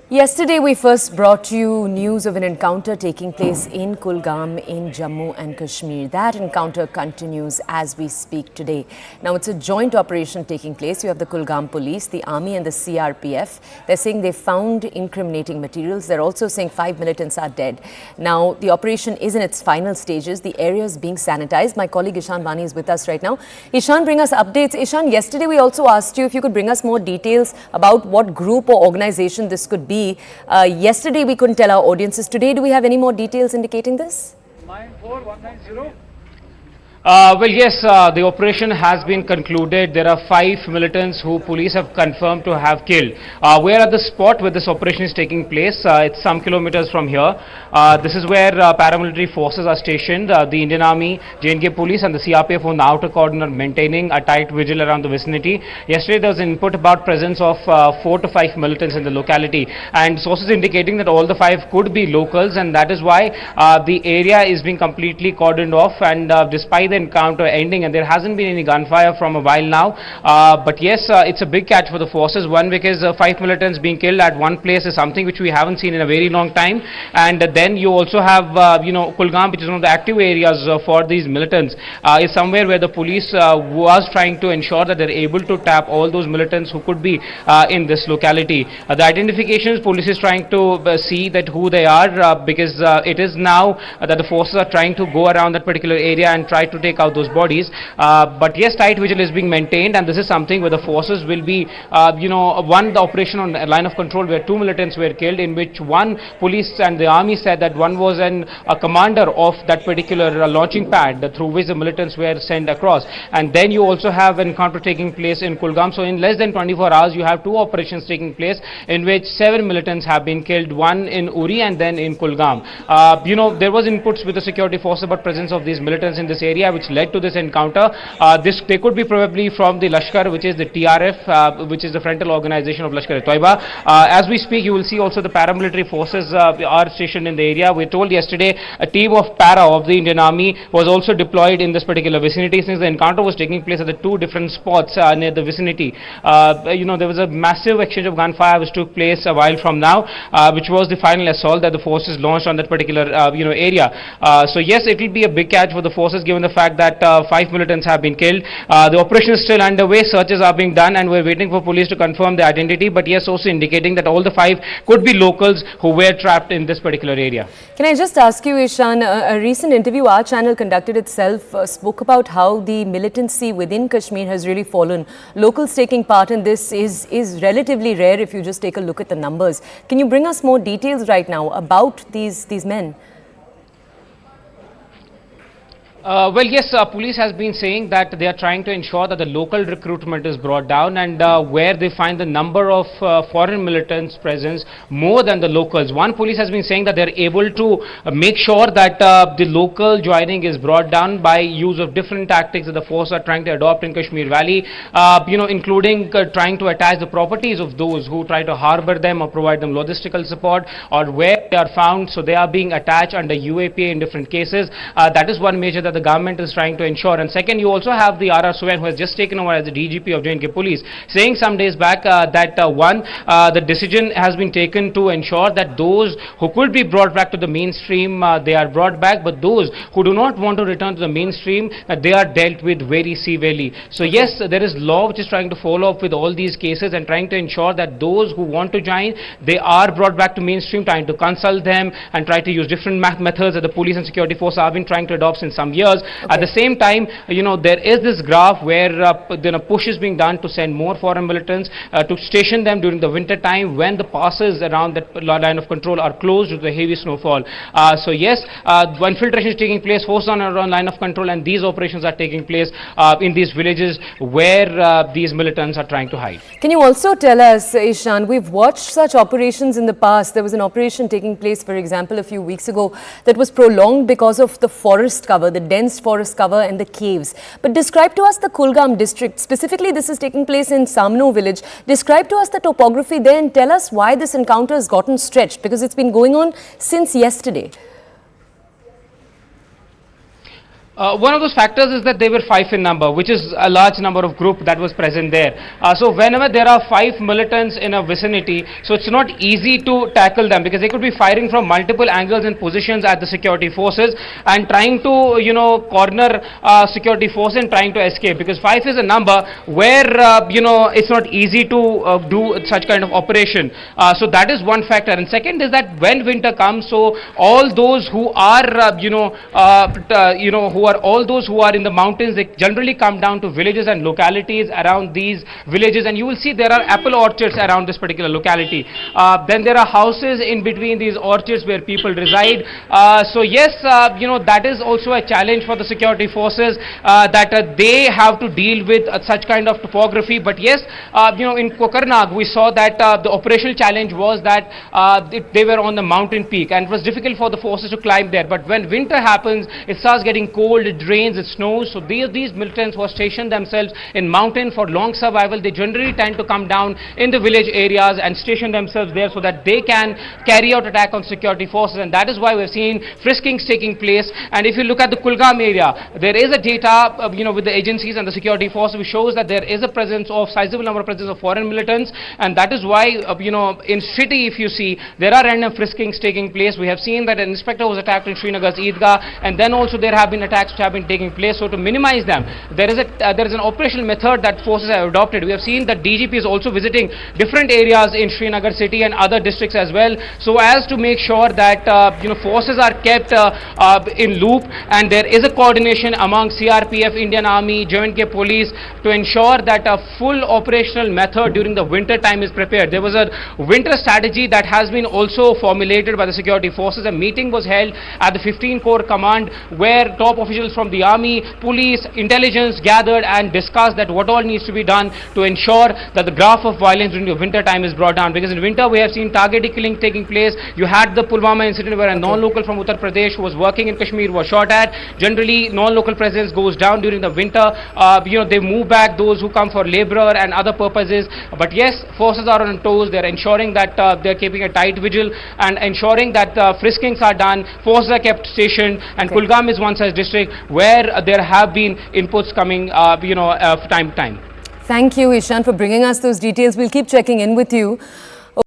Yesterday, we first brought you news of an encounter taking place in Kulgam in Jammu and Kashmir. That encounter continues as we speak today. Now, it's a joint operation taking place. You have the Kulgam Police, the Army and the CRPF. They're saying they found incriminating materials. They're also saying 5 militants are dead. Now, the operation is in its final stages. The area is being sanitized. My colleague Ishan Bani is with us right now. Ishan, bring us updates. Ishan, yesterday we also asked you if you could bring us more details about what group or organization this could be. Yesterday we couldn't tell our audiences. Today, do we have any more details indicating this? 94190. Well, yes, the operation has been concluded. There are 5 militants who police have confirmed to have killed. We're at the spot where this operation is taking place. It's some kilometers from here. This is where paramilitary forces are stationed. The Indian Army, J&K Police and the CRPF on the outer cordon are maintaining a tight vigil around the vicinity. Yesterday there was an input about presence of 4 to 5 militants in the locality, and sources indicating that all the 5 could be locals, and that is why the area is being completely cordoned off, and despite the encounter ending, and there hasn't been any gunfire from a while now, but yes, it's a big catch for the forces. One, because 5 militants being killed at one place is something which we haven't seen in a very long time, and then you also have Kulgam, which is one of the active areas for these militants, is somewhere where the police was trying to ensure that they're able to tap all those militants who could be in this locality. The identifications, police is trying to see that who they are, because it is now that the forces are trying to go around that particular area and try to take out those bodies, but yes, tight vigil is being maintained, and this is something where the forces will be the operation on line of control where 2 militants were killed, in which one police and the army said that one was a commander of that particular launching pad through which the militants were sent across. And then you also have an encounter taking place in Kulgam. So in less than 24 hours you have 2 operations taking place, in which 7 militants have been killed, one in Uri and then in Kulgam. There was inputs with the security forces about presence of these militants in this area, which led to this encounter. They could be probably from the Lashkar, which is the TRF, which is the frontal organization of Lashkar-e-Toiba. As we speak, you will see also the paramilitary forces are stationed in the area. We were told yesterday a team of para of the Indian Army was also deployed in this particular vicinity, since the encounter was taking place at the 2 different spots near the vicinity. There was a massive exchange of gunfire which took place a while from now, which was the final assault that the forces launched on that particular area. So yes, it will be a big catch for the forces, given the fact that 5 militants have been killed. The operation is still underway. Searches are being done, and we're waiting for police to confirm the identity, but yes, also indicating that all the 5 could be locals who were trapped in this particular area. Can I just ask you, Ishan, a recent interview our channel conducted itself spoke about how the militancy within Kashmir has really fallen. Locals taking part in this is relatively rare if you just take a look at the numbers. Can you bring us more details right now about these men? Well, yes, police has been saying that they are trying to ensure that the local recruitment is brought down, and where they find the number of foreign militants presence more than the locals. One, police has been saying that they are able to make sure that the local joining is brought down by use of different tactics that the force are trying to adopt in Kashmir Valley, including trying to attach the properties of those who try to harbor them or provide them logistical support, or where they are found, so they are being attached under UAPA in different cases. That is one measure that the government is trying to ensure. And second, you also have the R.R. Suvain, who has just taken over as the DGP of J&K Police, saying some days back that the decision has been taken to ensure that those who could be brought back to the mainstream, they are brought back, but those who do not want to return to the mainstream, they are dealt with very severely. So yes, there is law which is trying to follow up with all these cases and trying to ensure that those who want to join, they are brought back to mainstream, trying to consult them and try to use different methods that the police and security force have been trying to adopt since some years. At the same time, there is this graph where push is being done to send more foreign militants to station them during the winter time when the passes around that line of control are closed due to the heavy snowfall. So yes, infiltration is taking place, forces on around line of control, and these operations are taking place in these villages where these militants are trying to hide. Can you also tell us, Ishan, we've watched such operations in the past. There was an operation taking place, for example, a few weeks ago that was prolonged because of the forest cover, the dense forest cover and the caves. But describe to us the Kulgam district. Specifically, this is taking place in Samno village. Describe to us the topography there and tell us why this encounter has gotten stretched, because it's been going on since yesterday. One of those factors is that they were 5 in number, which is a large number of group that was present there. So whenever there are 5 militants in a vicinity, so it's not easy to tackle them because they could be firing from multiple angles and positions at the security forces and trying to, corner security force and trying to escape, because 5 is a number where, it's not easy to do such kind of operation. So that is one factor. And second is that when winter comes, so all those who are, all those who are in the mountains, they generally come down to villages and localities around these villages, and you will see there are apple orchards around this particular locality. Then there are houses in between these orchards where people reside. So yes, that is also a challenge for the security forces, that they have to deal with such kind of topography. But yes, in Kokarnag we saw that the operational challenge was that they were on the mountain peak and it was difficult for the forces to climb there. But when winter happens, it starts getting cold, it rains, it snows. So these militants who have stationed themselves in mountain for long survival, they generally tend to come down in the village areas and station themselves there so that they can carry out attack on security forces. And that is why we've seen friskings taking place. And if you look at the Kulgam area, there is a data, with the agencies and the security forces, which shows that there is a presence of sizable number of presence of foreign militants. And that is why, in city, if you see, there are random friskings taking place. We have seen that an inspector was attacked in Srinagar's Eidgah, and then also there have been attacks which have been taking place. So to minimize them, there is an operational method that forces have adopted. We have seen that DGP is also visiting different areas in Srinagar city and other districts as well, so as to make sure that forces are kept in loop, and there is a coordination among CRPF, Indian Army, Jammu Police to ensure that a full operational method during the winter time is prepared. There was a winter strategy that has been also formulated by the security forces. A meeting was held at the 15 Corps Command where top officials from the army, police, intelligence gathered and discussed that what all needs to be done to ensure that the graph of violence during the winter time is brought down. Because in winter we have seen targeted killing taking place. You had the Pulwama incident where a non-local from Uttar Pradesh who was working in Kashmir was shot at. Generally, non-local presence goes down during the winter. They move back those who come for laborer and other purposes. But yes, forces are on toes. They're ensuring that they're keeping a tight vigil and ensuring that friskings are done. Forces are kept stationed, and Kulgam is one such district where there have been inputs coming, time to time. Thank you, Ishan, for bringing us those details. We'll keep checking in with you.